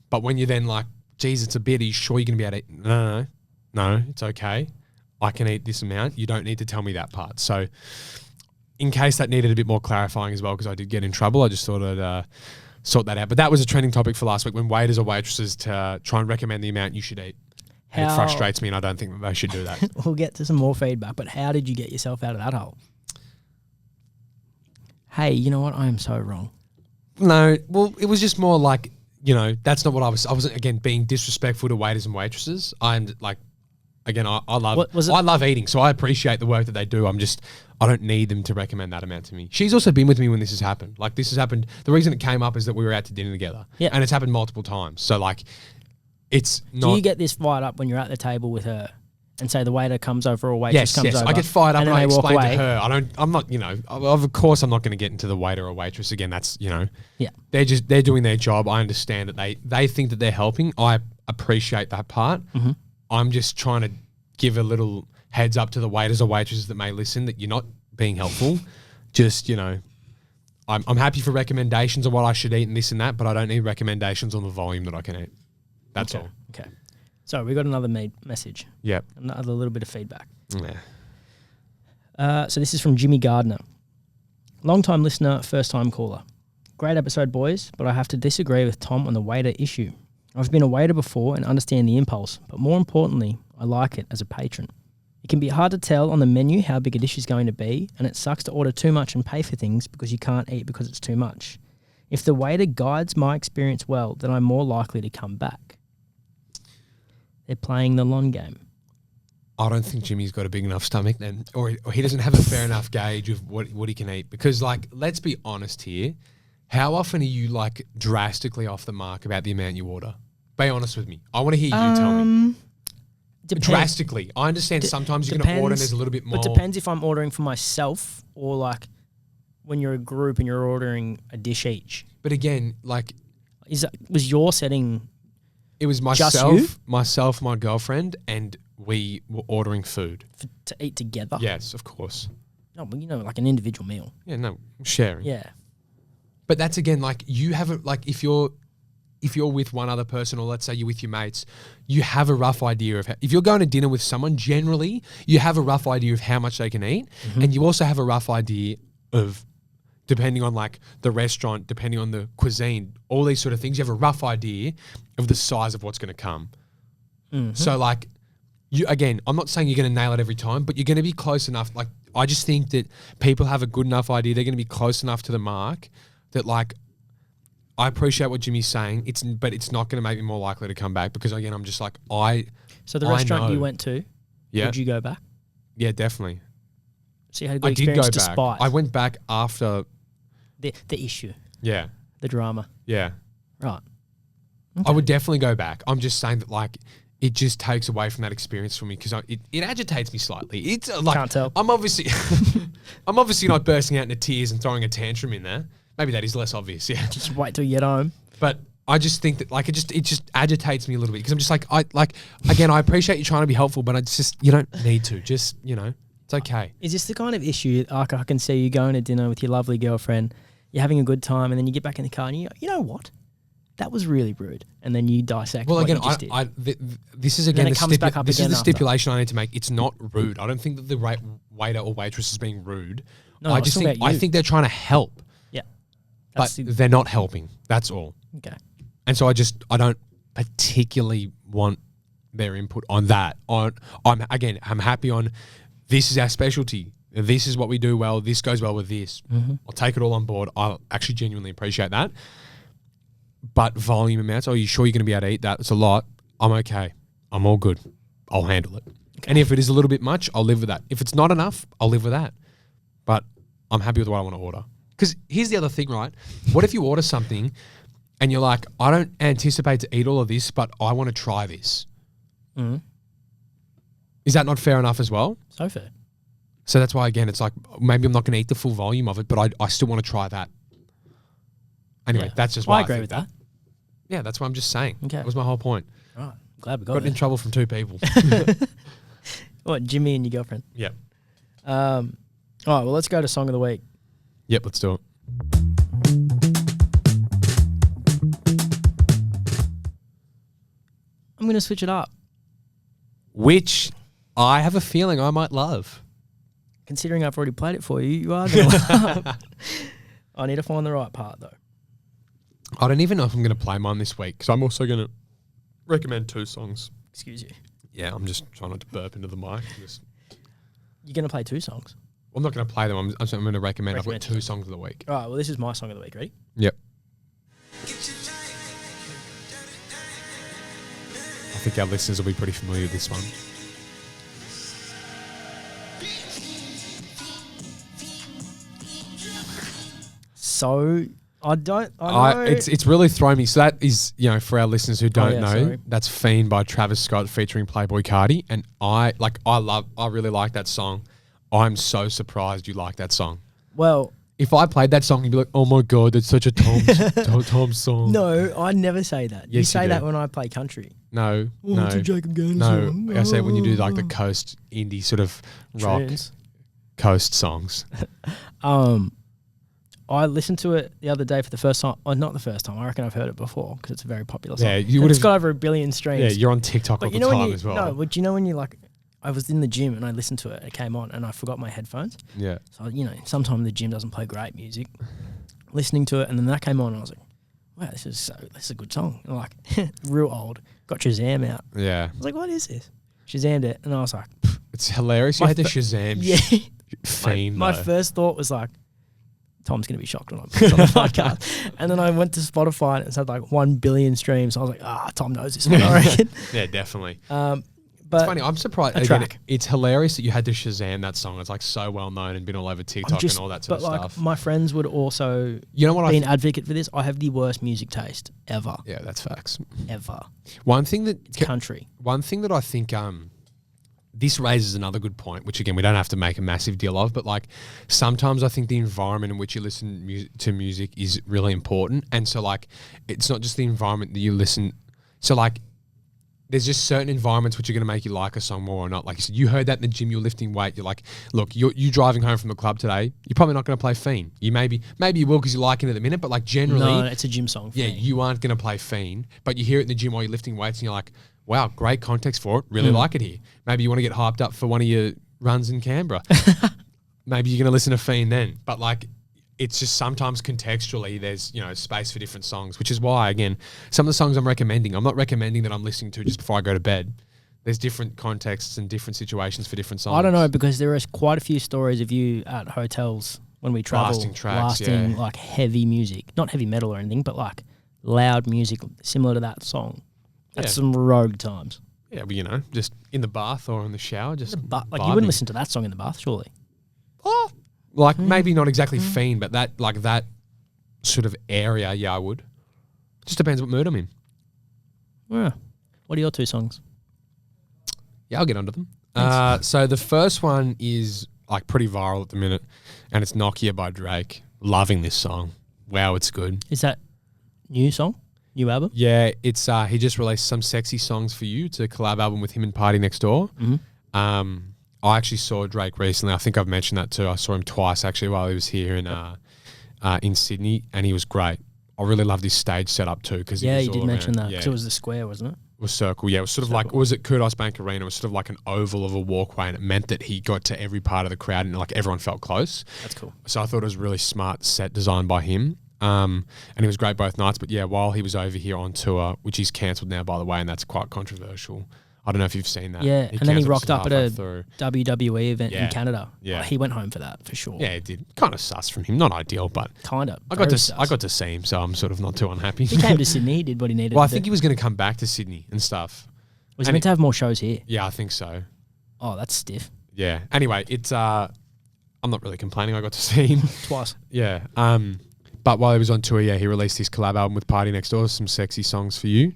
But when you then, like, geez, it's a bit. Are you sure you're going to be able to eat? No, it's okay. I can eat this amount. You don't need to tell me that part. So in case that needed a bit more clarifying as well, because I did get in trouble, I just thought I'd sort that out. But that was a trending topic for last week, when waiters or waitresses to try and recommend the amount you should eat. And it frustrates me, and I don't think that they should do that. We'll get to some more feedback, but how did you get yourself out of that hole? Hey, you know what? I am so wrong. No, well, it was just more like, that's not what I wasn't, again, being disrespectful to waiters and waitresses. I'm like, again, I love eating, so I appreciate the work that they do. I don't need them to recommend that amount to me. She's also been with me when this has happened. Like, this has happened. The reason it came up is that we were out to dinner together. Yeah. And it's happened multiple times. So, like, it's not. Do you get this fired up when you're at the table with her and say the waiter comes over or waitress comes over? Yes, I get fired up and I explain to her. Of course I'm not going to get into the waiter or waitress again. That's, Yeah. They're doing their job. I understand that they think that they're helping. I appreciate that part. Mm-hmm. I'm just trying to give a little heads up to the waiters or waitresses that may listen that you're not being helpful. Just, I'm happy for recommendations on what I should eat and this and that, but I don't need recommendations on the volume that I can eat. That's all. Okay. So we got another message. Yep. Another little bit of feedback. Yeah. So this is from Jimmy Gardner. Long-time listener, first-time caller. Great episode, boys, but I have to disagree with Tom on the waiter issue. I've been a waiter before and understand the impulse, but more importantly, I like it as a patron. It can be hard to tell on the menu how big a dish is going to be, and it sucks to order too much and pay for things because you can't eat because it's too much. If the waiter guides my experience well, then I'm more likely to come back. They're playing the long game. I don't think Jimmy's got a big enough stomach then, or he doesn't have a fair enough gauge of what he can eat. Because, like, let's be honest here. How often are you, like, drastically off the mark about the amount you order? Be honest with me. I want to hear you tell me. Depends. Drastically. I understand sometimes you're going to order and there's a little bit more. It depends if I'm ordering for myself or, like, when you're a group and you're ordering a dish each. But again, like... Was your setting... It was myself, my girlfriend, and we were ordering food. To eat together? Yes, of course. No, but like an individual meal. Yeah, no, sharing. Yeah. But that's, again, like, you have if you're with one other person, or let's say you're with your mates, you have a rough idea of if you're going to dinner with someone, generally you have a rough idea of how much they can eat. Mm-hmm. And you also have a rough idea of, depending on, like, the restaurant, depending on the cuisine, all these sort of things, you have a rough idea of the size of what's going to come. Mm-hmm. So, like, I'm not saying you're going to nail it every time, but you're going to be close enough. Like, I just think that people have a good enough idea. They're going to be close enough to the mark that, like, I appreciate what Jimmy's saying. But it's not going to make me more likely to come back, because, again, I'm just like, So the restaurant you went to, would you go back? Yeah, definitely. So you had a good experience despite. I went back after the issue. Yeah. The drama. Yeah. Right. Okay. I would definitely go back. I'm just saying that, like, it just takes away from that experience for me, because it agitates me slightly. It's like, can't tell. I'm obviously not bursting out into tears and throwing a tantrum in there. Maybe that is less obvious. Yeah. Just wait till you get home. But I just think that, like, it just agitates me a little bit, because I'm just like, I appreciate you trying to be helpful, but you don't need to. Just, it's okay. Is this the kind of issue, like, I can see you going to dinner with your lovely girlfriend, you're having a good time, and then you get back in the car and you know what? That was really rude. And then you dissect what you just did. This is, again, this is the stipulation I need to make. It's not rude. I don't think that the waiter or waitress is being rude. No, I think they're trying to help. Yeah. But they're not helping. That's all. Okay. And so I don't particularly want their input on that. I'm happy on, this is our specialty. This is what we do well. This goes well with this. Mm-hmm. I'll take it all on board. I actually genuinely appreciate that. But volume amounts, are you sure you're going to be able to eat that? It's a lot. I'm okay. I'm all good. I'll handle it. Okay. And if it is a little bit much, I'll live with that. If it's not enough, I'll live with that. But I'm happy with what I want to order. Because here's the other thing, right? What if you order something and you're like, I don't anticipate to eat all of this, but I want to try this. Mm-hmm. Is that not fair enough as well? So fair. So that's why, again, it's like, maybe I'm not going to eat the full volume of it, but I still want to try that. Anyway, that's just why I agree with that. Yeah, that's what I'm just saying. Okay. That was my whole point. All right. Glad we got in trouble from two people. What, Jimmy and your girlfriend? Yep. All right, well, let's go to Song of the Week. Yep, let's do it. I'm going to switch it up. which I have a feeling I might love. Considering I've already played it for you, you are going to love. I need to find the right part, though. I don't even know if I'm going to play mine this week because I'm also going to recommend 2 songs. Excuse you. Yeah, I'm just trying not to burp into the mic. You're going to play 2 songs? I'm not going to play them. I'm going to recommend. I've got Recommend 2 songs of the week. All right, well, this is my song of the week. Ready? Yep. I think our listeners will be pretty familiar with this one. So, I know. It's really thrown me. So that is, for our listeners who don't know, sorry. that's Fiend by Travis Scott featuring Playboi Carti. And I really like that song. I'm so surprised you like that song. Well, if I played that song, you'd be like, oh my God, that's such a Tom song. no, I never say that. Yes, you say you do. that when I play country. No, It's a Jacob Gaynor no. song. I say when you do like the coast indie sort of rock Tunes. coast songs. I listened to it the other day for the first time. Oh, not the first time. I reckon I've heard it before because it's a very popular song. Yeah, you And would it's have. got over 1 billion streams. Yeah, you're on TikTok all the time as well. No, but you know when you like, I was in the gym and I listened to it. It came on and I forgot my headphones. Yeah. So sometimes the gym doesn't play great music. Listening to it and then that came on and I was like, wow, this is a good song. And like real old. Got Shazam out. Yeah. I was like, what is this? Shazammed it and I was like, It's hilarious. You had to Shazam. yeah. Fiend. My first thought was like, Tom's going to be shocked when I put it on the podcast. And then I went to Spotify and it had like 1 billion streams. I was like, Tom knows this one, I reckon. Yeah, definitely. But It's funny. I'm surprised. Again, it's hilarious that you had to Shazam that song. It's like so well known and been all over TikTok and all that sort of stuff. My friends would also You know what? be an advocate for this. I have the worst music taste ever. Yeah, that's facts. Ever. One thing that Country. One thing that I think this raises another good point, which again we don't have to make a massive deal of, but like sometimes I think the environment in which you listen to music is really important, and so like it's not just the environment that you listen. So like there's just certain environments which are going to make you like a song more or not. Like you said, you heard that in the gym, you're lifting weight. You're like, look, you driving home from the club today. You're probably not going to play Fiend. You maybe you will because you like it at the minute, but like generally, No, it's a gym song. For me. you aren't going to play Fiend. But you hear it in the gym while you're lifting weights, and you're like, wow, great context for it. Really like it here. Maybe you want to get hyped up for one of your runs in Canberra. Maybe you're going to listen to Fiend then. But like, it's just sometimes contextually there's, space for different songs, which is why, again, some of the songs I'm recommending, I'm not recommending that I'm listening to just before I go to bed. There's different contexts and different situations for different songs. I don't know, because there is quite a few stories of you at hotels when we travel. Blasting tracks, blasting like heavy music. Not heavy metal or anything, but like loud music similar to that song. That's some rogue times. Yeah, but just in the bath or in the shower, just But like vibing. you wouldn't listen to that song in the bath, surely. Oh, like maybe not exactly Fiend, but that sort of area, yeah, I would. Just depends what mood I'm in. Yeah. What are your 2 songs? Yeah, I'll get onto them. Thanks. So the first one is like pretty viral at the minute, and it's Nokia by Drake. Loving this song. Wow, it's good. Is that new song? New album? Yeah, it's he just released Some Sexy Songs for You. It's a collab album with him and Party Next Door. Mm-hmm. I actually saw Drake recently. I think I've mentioned that too. I saw him twice actually while he was here in Sydney, and he was great. I really loved his stage setup too. Because Yeah, you did mention that. Yeah, Because it was the square, wasn't it? it was circle. Yeah, it was sort of like, was it Kudos Bank Arena? It was sort of like an oval of a walkway, and it meant that he got to every part of the crowd and like everyone felt close. That's cool. So I thought it was a really smart set design by him. And he was great both nights. But yeah, while he was over here on tour, which he's cancelled now, by the way, and that's quite controversial. I don't know if you've seen that. Yeah, and then he cancelled rocked up at halfway a through. WWE event Yeah. in Canada. Yeah. He went home for that for sure. Yeah, it did. Kind of sus from him. Not ideal, but Kind of. I got to see him, so I'm sort of not too unhappy. He came to Sydney. He did what he needed Well, I to think do. he was going to come back to Sydney and stuff. Was he and meant to have more shows here? Yeah, I think so. Oh, that's stiff. Yeah. Anyway, it's I'm not really complaining. I got to see him. Twice. Yeah. But while he was on tour, yeah, he released his collab album with Party Next Door, Some Sexy Songs for You.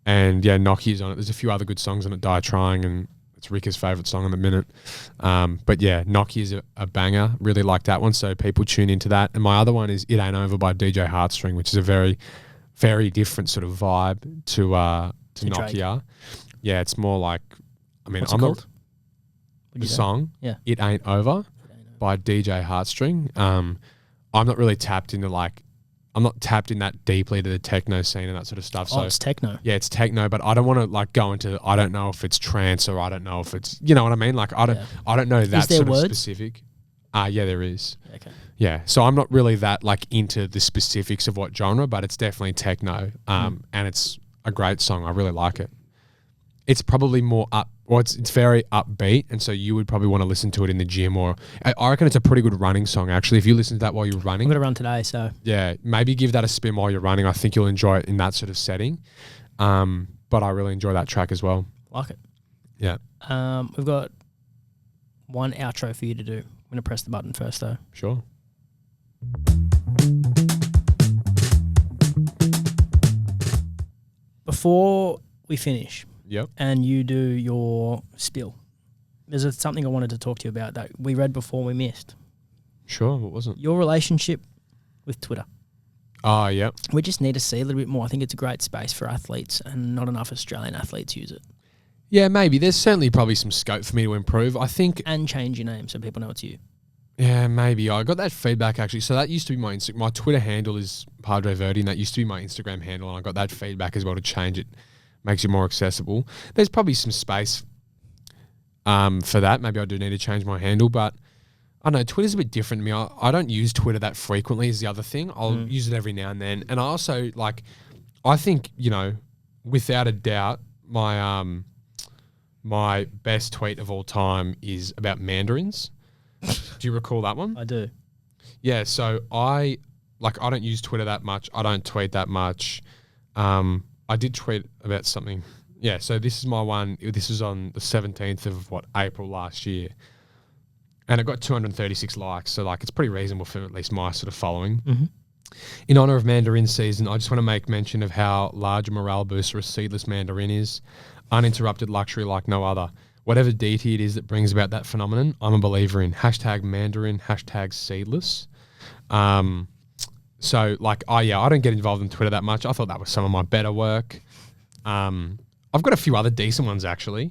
And yeah, Nokia's on it. There's a few other good songs on it, Die Trying, and it's Rika's favourite song in the minute. But yeah, Nokia's a banger. Really like that one, so people tune into that. And my other one is It Ain't Over by DJ Heartstring, which is a very, very different sort of vibe to Nokia. Yeah, it's more like, What's it called? The song, Yeah. It Ain't Over by DJ Heartstring. I'm not really tapped into like I'm not tapped in that deeply to the techno scene and that sort of stuff. Oh, So it's techno. yeah, it's techno, but I don't want to like go into. I don't know if it's trance or I don't know if it's. You know what I mean? Like I don't know that there sort words? of specific. Yeah, there is. Okay. Yeah, so I'm not really that like into the specifics of what genre, but it's definitely techno, and it's a great song. I really like it. It's probably more it's very upbeat, and so you would probably want to listen to it in the gym, or I reckon it's a pretty good running song actually. If you listen to that while you're I'm running, gonna run today, so yeah, maybe give that a spin while you're running. I think you'll enjoy it in that sort of setting. But I really enjoy that track as well. like it. Yeah, We've got one outro for you to do. I'm gonna press the button first though. sure. Before we finish Yep. and you do your spill, there's something I wanted to talk to you about that we read before we missed. Sure. What was it? Your relationship with Twitter. Oh, yep. We just need to see a little bit more. I think it's a great space for athletes, and not enough Australian athletes use it. Yeah, maybe. There's certainly probably some scope for me to improve. I think. And change your name so people know it's you. Yeah, maybe. I got that feedback actually. So that used to be my Twitter handle is Padre Verde, and that used to be my Instagram handle, and I got that feedback as well to change it. Makes it more accessible. There's probably some space for that. Maybe I do need to change my handle, but I don't know. Twitter's a bit different to me. I don't use Twitter that frequently is the other thing. I'll use it every now and then. And I also I think, without a doubt, my best tweet of all time is about mandarins. Do you recall that one? I do. Yeah, so I don't use Twitter that much. I don't tweet that much. I did tweet about something. Yeah, so this is my one. This is on the 17th of April last year. And it got 236 likes. So it's pretty reasonable for at least my sort of following. Mm-hmm. In honor of mandarin season, I just want to make mention of how large a morale booster a seedless mandarin is. Uninterrupted luxury like no other. Whatever deity it is that brings about that phenomenon, I'm a believer in. #Mandarin, #seedless. So I don't get involved in Twitter that much. I thought that was some of my better work. I've got a few other decent ones actually.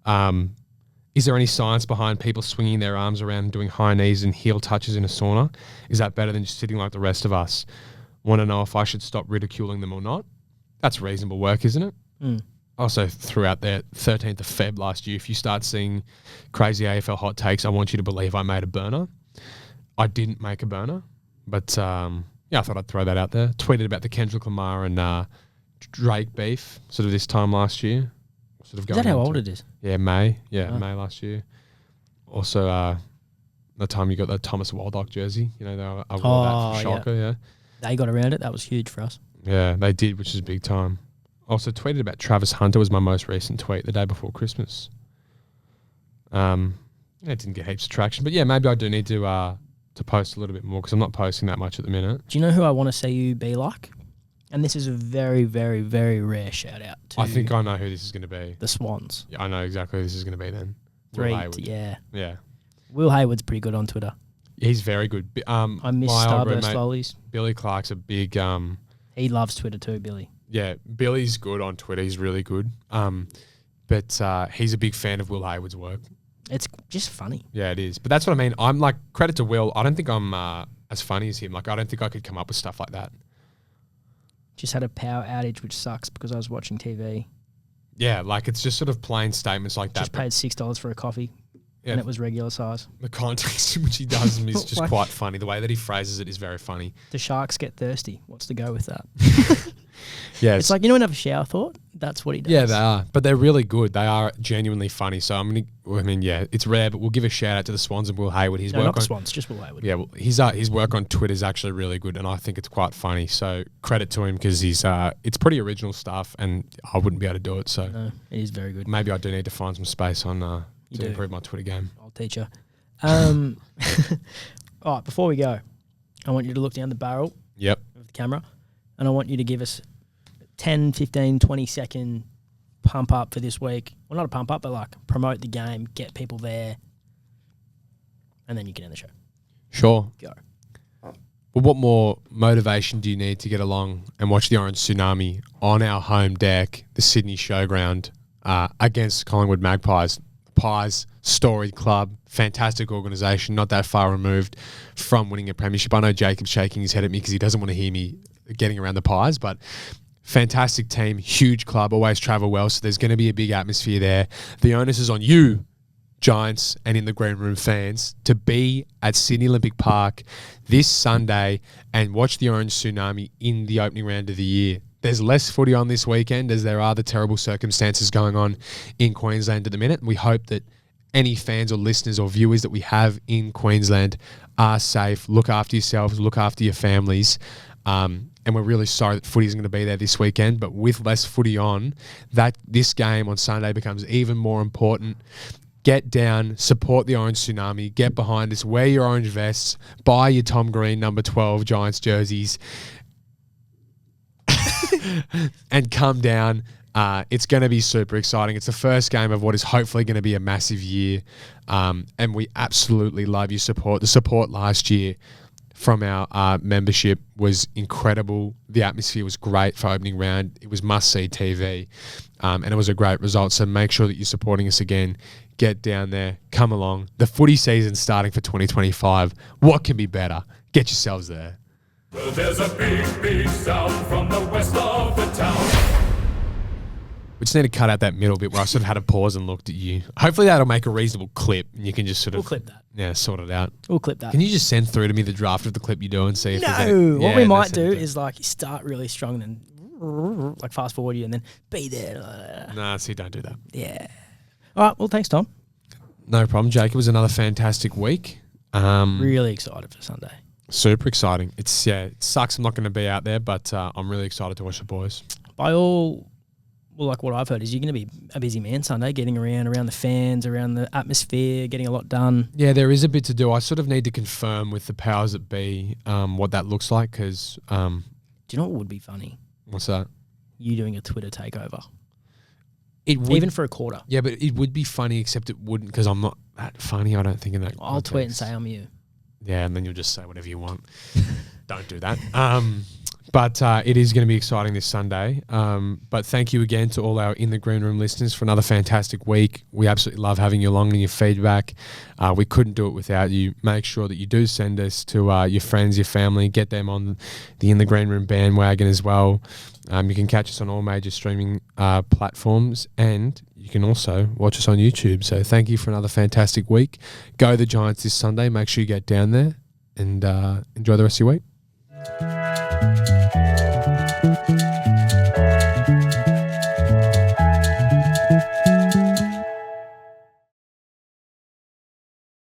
Is there any science behind people swinging their arms around and doing high knees and heel touches in a sauna? Is that better than just sitting like the rest of us? Want to know if I should stop ridiculing them or not? That's reasonable work, isn't it? Mm. Also threw out there 13th of Feb last year, if you start seeing crazy AFL hot takes, I want you to believe I made a burner. I didn't make a burner, but I thought I'd throw that out there. Tweeted about the Kendrick Lamar and Drake beef sort of this time last year. Sort of Is that how old it is? Yeah, May. Yeah, May last year. Also, the time you got that Thomas Waldock jersey, I wore that for Schalke, yeah. They got around it. That was huge for us. Yeah, they did, which is big time. Also tweeted about Travis Hunter was my most recent tweet the day before Christmas. It didn't get heaps of traction, but yeah, maybe I do need to post a little bit more because I'm not posting that much at the minute. Do you know who I want to see you be like? And this is a very, very, very rare shout out to I think I know who this is going to be. the Swans. Yeah, I know exactly who this is going to be then. Will 3, Hayward. yeah. Yeah. Will Hayward's pretty good on Twitter. He's very good. I miss my old Starburst roommate, lollies. Billy Clark's a big He loves Twitter too, Billy. yeah, Billy's good on Twitter. He's really good. But he's a big fan of Will Hayward's work. It's just funny. Yeah, it is. But that's what I mean. I'm credit to Will. I don't think I'm as funny as him. I don't think I could come up with stuff like that. Just had a power outage, which sucks because I was watching TV. Yeah, it's just sort of plain statements like that. Just paid $6 for a coffee, Yeah. and it was regular size. The context in which he does them is just quite funny. The way that he phrases it is very funny. The sharks get thirsty. What's the go with that? Yeah, It's like, you know, another shower thought? That's what he does. yeah, they are, but they're really good. They are genuinely funny. So it's rare, but we'll give a shout out to the Swans and Will Hayward. His No, work not the on Swans, just Will Hayward. yeah, well, his work on Twitter is actually really good, and I think it's quite funny. So credit to him because it's pretty original stuff, and I wouldn't be able to do it. So No, it is very good. maybe I do need to find some space on to do. improve my Twitter game. I'll teach you. All right, before we go, I want you to look down the barrel Yep. of the camera, and I want you to give us 10, 15, 20-second pump up for this week. Well, not a pump up, but promote the game, get people there, and then you can end the show. Sure. Go. Well, what more motivation do you need to get along and watch the Orange Tsunami on our home deck, the Sydney Showground, against Collingwood Magpies? Pies, storied club, fantastic organisation, not that far removed from winning a premiership. I know Jacob's shaking his head at me because he doesn't want to hear me getting around the Pies, but fantastic team, huge club, always travel well, so there's going to be a big atmosphere there. The onus is on you, Giants and in the Green Room fans, to be at Sydney Olympic Park this Sunday and watch the Orange Tsunami in the opening round of the year. There's less footy on this weekend as there are the terrible circumstances going on in Queensland at the minute. We hope that any fans or listeners or viewers that we have in Queensland are safe. Look after yourselves, look after your families. And we're really sorry that footy isn't going to be there this weekend, but with less footy on, that this game on Sunday becomes even more important. Get down, support the Orange Tsunami, get behind us, wear your orange vests, buy your Tom Green number 12 Giants jerseys, and come down. It's going to be super exciting. It's the first game of what is hopefully going to be a massive year, and we absolutely love your support. The support last year from our membership was incredible. The atmosphere was great for opening round. It was must-see TV, and it was a great result. So make sure that you're supporting us again. Get down there. Come along. The footy season's starting for 2025. What can be better? Get yourselves there. Well, there's a big, big sound from the west of the town. We just need to cut out that middle bit where I sort of had a pause and looked at you. Hopefully that'll make a reasonable clip and you can just sort of... We'll clip that. Yeah, sort it out. We'll clip that. Can you just send through to me the draft of the clip you do and see if there's any... No, what Yeah, we no, might send do it is like you start really strong and then like fast forward you and then be there. Nah, see, don't do that. Yeah. All right. Well, thanks, Tom. No problem, Jake. It was another fantastic week. Really excited for Sunday. Super exciting. It sucks I'm not going to be out there, but I'm really excited to watch the boys. By all, well, like what I've heard is you're going to be a busy man Sunday, getting around the fans, around the atmosphere, getting a lot done. Yeah, there is a bit to do. I sort of need to confirm with the powers that be what that looks like because... Do you know what would be funny? What's that? You doing a Twitter takeover. It would, Even for a quarter. Yeah, but it would be funny, except it wouldn't because I'm not that funny, I don't think, in that I'll tweet and context. say I'm you. Yeah, and then you'll just say whatever you want. Don't do that. But it is going to be exciting this Sunday. But thank you again to all our In the Green Room listeners for another fantastic week. We absolutely love having you along and your feedback. We couldn't do it without you. Make sure that you do send us to your friends, your family. Get them on the In the Green Room bandwagon as well. You can catch us on all major streaming platforms and you can also watch us on YouTube. So thank you for another fantastic week. Go the Giants this Sunday. Make sure you get down there and enjoy the rest of your week.